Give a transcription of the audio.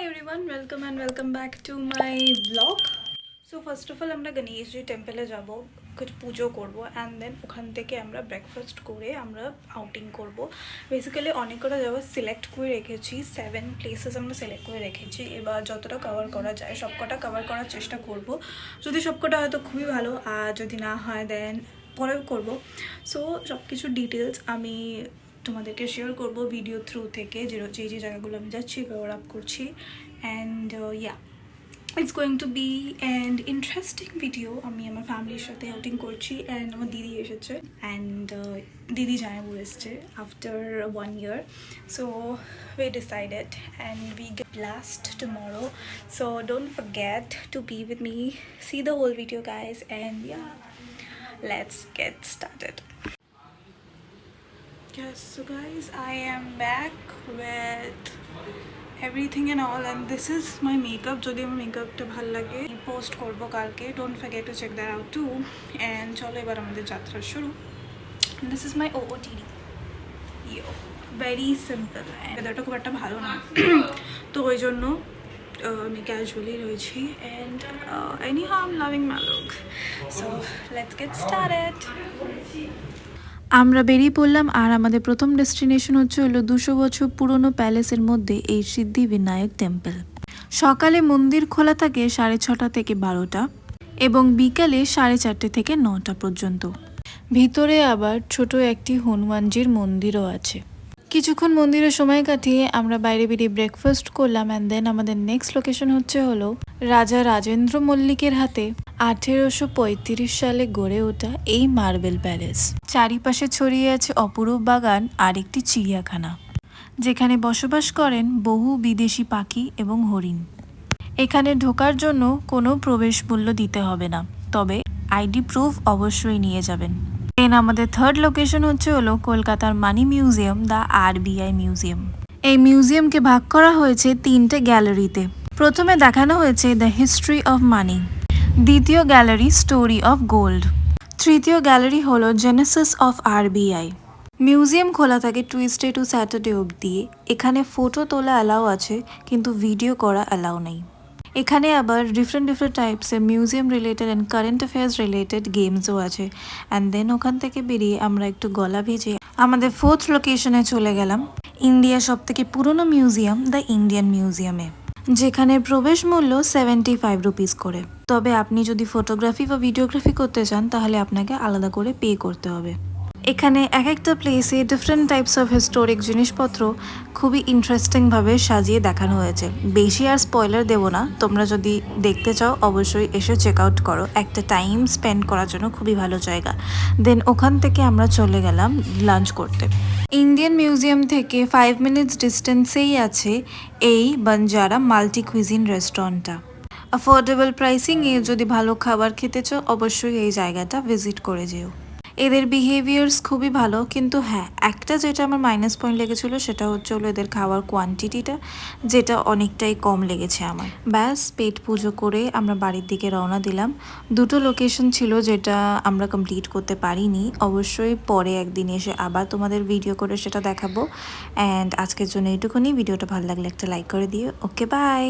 everyone, welcome and welcome back to my vlog. So first of all আমরা গণেশজি টেম্পলে যাব, কিছু পুজো করব অ্যান্ড দেন ওখান থেকে আমরা ব্রেকফাস্ট করে আমরা আউটিং করব। বেসিক্যালি অনেক কটা জায়গা সিলেক্ট করে রেখেছি, 7 প্লেসেস আমরা সিলেক্ট করে রেখেছি। এবার যতটা কভার করা যায় সবকটা কভার করার চেষ্টা করব। যদি সবকটা হয়তো খুবই ভালো, আর যদি না হয় দেন পরেও করব। সো সব কিছু ডিটেলস আমি তোমাদেরকে শেয়ার করব ভিডিও থ্রু থেকে, যে যে জায়গাগুলো আমি যাচ্ছি কভার আপ করছি। And yeah, it's going to be and interesting video. আমি আমার ফ্যামিলির সাথে আউটিং করছি অ্যান্ড আমার দিদি এসেছে অ্যান্ড দিদি জামাইবাবু এসছে after 1 year. So we decided and we get blast tomorrow. So don't forget to be with me. See the whole video guys, and yeah, let's get started. Yes, so guys, I am back with everything and all, and this is my makeup. Jodi amar makeup ta bhal lage post korbo kalke, don't forget to check that out too. And chalo ebar amader jatra shuru. This is my OOTD. Yo, very simple. weatherটা খুব একটা ভালো না, তো ওই জন্য আমি casually রয়েছি। and anyhow I'm loving my look, so let's get started. আমরা বেরিয়ে পড়লাম, আর আমাদের প্রথম ডেস্টিনেশন হলো 200 বছর পুরনো প্যালেসের মধ্যে এই সিদ্ধি বিনায়ক টেম্পল। সকালে মন্দির খোলা থাকে 6:30 থেকে 12টা এবং বিকালে 4:30 থেকে 9টা পর্যন্ত। ভিতরে আবার ছোট একটি হনুমানজির মন্দিরও আছে। কিছুক্ষণ মন্দিরে সময় কাটিয়ে আমরা বাইরে বেরিয়ে ব্রেকফাস্ট করলাম অ্যান্ড দেন আমাদের নেক্সট লোকেশন হলো রাজা রাজেন্দ্র মল্লিকের হাতে 1835 সালে গড়ে ওঠা এই মার্বেল প্যালেস। চারিপাশে ছড়িয়ে আছে অপরূপ বাগান আর একটি চিড়িয়াখানা, যেখানে বসবাস করেন বহু বিদেশি পাখি এবং হরিণ। এখানে ঢোকার জন্য কোনো প্রবেশ মূল্য দিতে হবে না, তবে আইডি প্রুফ অবশ্যই নিয়ে যাবেন। দেন আমাদের থার্ড লোকেশন হলো কলকাতার মানি মিউজিয়াম, দ্য RBI মিউজিয়াম। এই মিউজিয়ামকে ভাগ করা হয়েছে 3টে গ্যালারিতে। প্রথমে দেখানো হয়েছে দ্য হিস্ট্রি অফ মানি, দ্বিতীয় গ্যালারি স্টোরি অফ গোল্ড, তৃতীয় গ্যালারি হলো জেনেসিস অফ RBI। মিউজিয়াম খোলা থাকে টুইসডে টু স্যাটারডে অবধি। এখানে ফটো তোলা অ্যালাউ আছে, কিন্তু ভিডিও করা অ্যালাউ নেই। এখানে আবার ডিফারেন্ট টাইপসের museum related and current affairs related গেমসও আছে। অ্যান্ড দেন ওখান থেকে বেরিয়ে আমরা একটু গলা ভেজে আমাদের 4th লোকেশনে চলে গেলাম, ইন্ডিয়ার সবথেকে পুরনো মিউজিয়াম দ্য ইন্ডিয়ান মিউজিয়ামে, যেখানে প্রবেশ মূল্য 75 রুপিস করে। তবে আপনি যদি ফটোগ্রাফি বা ভিডিওগ্রাফি করতে চান তাহলে আপনাকে আলাদা করে পে করতে হবে। এখানে এক একটা প্লেসে ডিফারেন্ট টাইপস অফ হিস্টোরিক জিনিসপত্র খুবই ইন্টারেস্টিংভাবে সাজিয়ে দেখানো হয়েছে। বেশি আর স্পয়লার দেবো না, তোমরা যদি দেখতে চাও অবশ্যই এসে চেক আউট করো। একটা টাইম স্পেন্ড করার জন্য খুবই ভালো জায়গা। দেন ওখান থেকে আমরা চলে গেলাম লাঞ্চ করতে। ইন্ডিয়ান মিউজিয়াম থেকে 5 মিনিটস ডিস্টেন্সেই আছে এই বাঞ্জারা মাল্টি কুইজিন রেস্টুরেন্টটা। অ্যাফোর্ডেবল প্রাইসিংয়ে যদি ভালো খাবার খেতে চাও অবশ্যই এই জায়গাটা ভিজিট করে যেও। এদের বিহেভিয়ার্স খুবই ভালো, কিন্তু হ্যাঁ, একটা যেটা আমার মাইনাস পয়েন্ট লেগেছিলো সেটা হলো এদের খাওয়ার কোয়ান্টিটিটা, যেটা অনেকটাই কম লেগেছে আমার। ব্যাস পেট পুজো করে আমরা বাড়ির দিকে রওনা দিলাম। 2টো লোকেশন ছিল যেটা আমরা কমপ্লিট করতে পারিনি, অবশ্যই পরে একদিন এসে আবার তোমাদের ভিডিও করে সেটা দেখাবো। অ্যান্ড আজকের জন্য এইটুকুনি। ভিডিওটা ভালো লাগলে একটা লাইক করে দিও। ওকে, বাই।